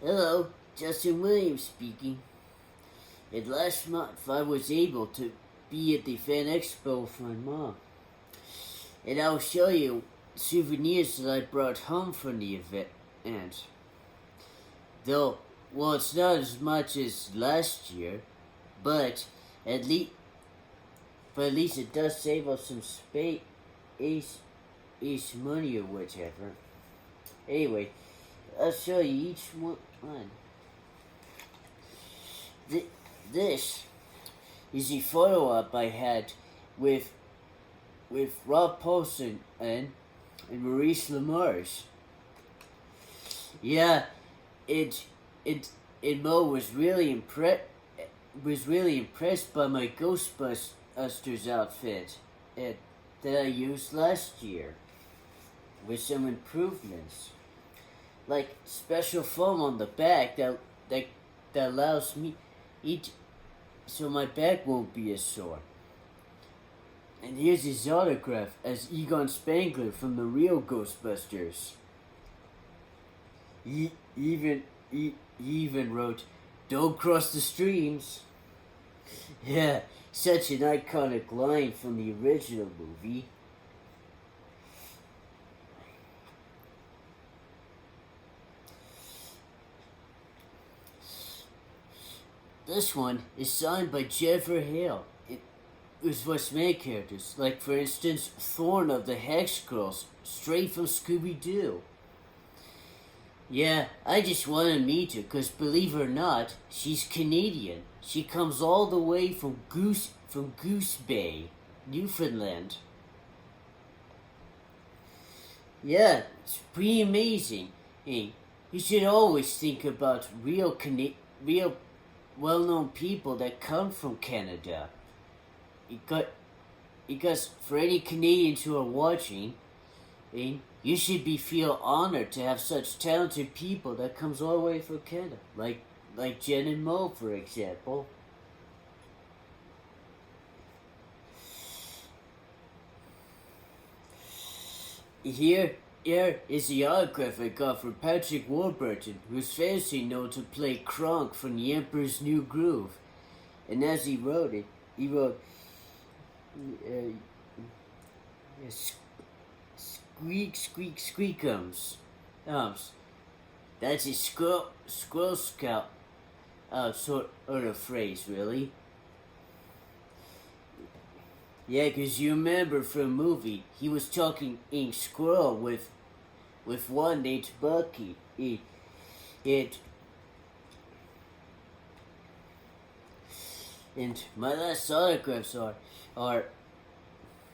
Hello, Justin Williams speaking. And last month I was able to be at the Fan Expo with my mom. And I'll show you souvenirs that I brought home from the event. And though, well, it's not as much as last year, but at least, it does save us some space, money or whichever. Anyway, I'll show you each one. This is a photo op I had with Rob Paulson and Maurice LaMarche. Yeah, it Mo was really impressed by my Ghostbusters outfit that I used last year, with some improvements, like special foam on the back that allows me each so my back won't be as sore. And here's his autograph as Egon Spangler from the real Ghostbusters. He even wrote, "Don't cross the streams." Yeah, such an iconic line from the original movie. This one is signed by Jennifer Hale. It was many characters, like for instance Thorn of the Hex Girls, straight from Scooby-Doo. Yeah, I just wanted to meet her because, believe it or not, she's Canadian. She comes all the way from Goose Bay, Newfoundland. Yeah, it's pretty amazing. Hey, you should always think about real well-known people that come from Canada. Because for any Canadians who are watching, you should feel honored to have such talented people that comes all the way from Canada, like Jen and Mo, for example. Here is the autograph I got from Patrick Warburton, who's famously known to play Kronk from The Emperor's New Groove. And as he wrote, squeak, squeak, squeakums. That's a Squirrel Scout sort of phrase, really. Yeah, 'cause you remember from the movie, he was talking in squirrel with one named Bucky. And my last autographs are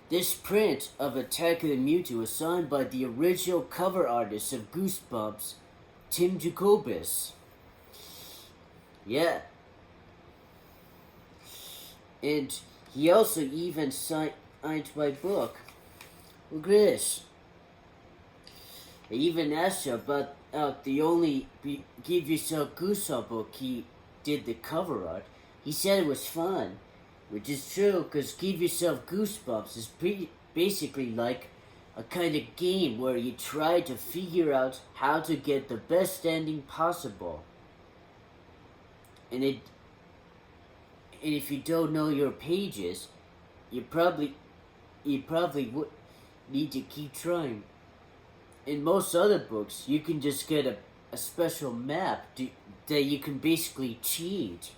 this print of Attack of the Mewtwo was signed by the original cover artist of Goosebumps, Tim Jacobus. Yeah. And he also even signed my book. Look at this. I even asked him about the only Give Yourself Goosebumps book he did the cover art. He said it was fun, which is true, because Give Yourself Goosebumps is basically like a kind of game where you try to figure out how to get the best ending possible. And if you don't know your pages, you probably would need to keep trying. In most other books, you can just get a special map that you can basically cheat.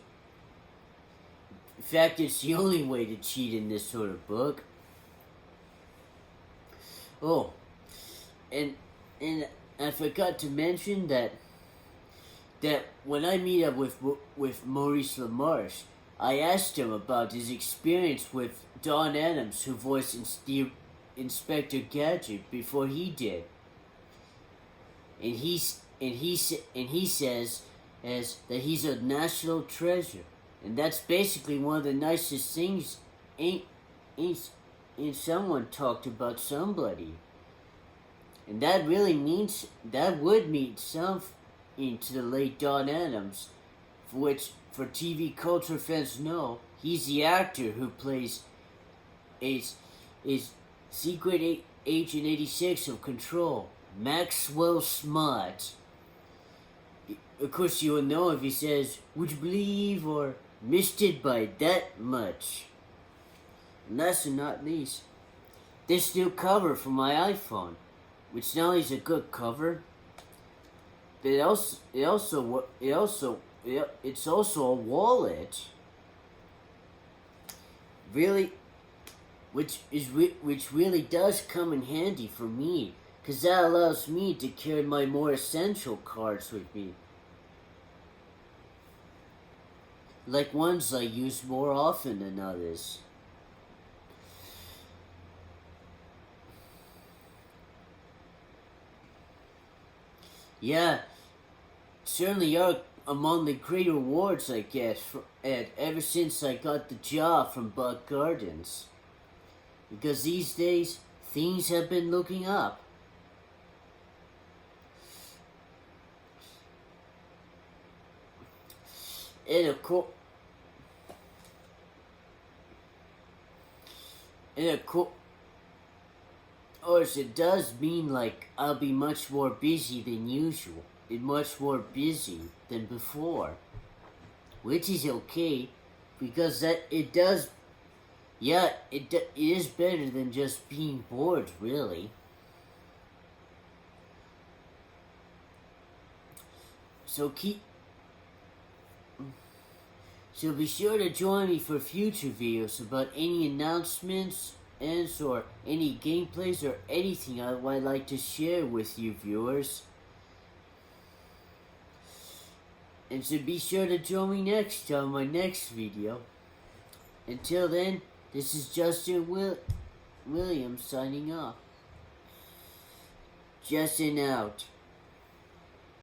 In fact, it's the only way to cheat in this sort of book. Oh, and I forgot to mention that when I meet up with Maurice LaMarche, I asked him about his experience with Don Adams, who voiced Inspector Gadget before he did, and he says that he's a national treasure, and that's basically one of the nicest things. Ain't someone talked about somebody, and that would mean something to the late Don Adams, for TV culture fans know, he's the actor who plays is Secret Agent 86 of Control, Maxwell Smart. of course you'll know if he says, "Would you believe?" or "Missed it by that much." And last but not least, this new cover for my iPhone, which not only is a good cover, but it's also a wallet. Really, which really does come in handy for me, because that allows me to carry my more essential cards with me, like ones I use more often than others. Yeah, certainly are among the great rewards I get ever since I got the job from Bug Gardens. Because these days, things have been looking up. And of course, it does mean like I'll be much more busy than usual, and much more busy than before, which is okay, because it is better than just being bored, really. So be sure to join me for future videos about any announcements or any gameplays or anything I'd like to share with you viewers. And so be sure to join me next time in my next video. Until then, this is Justin Williams signing off. Justin out.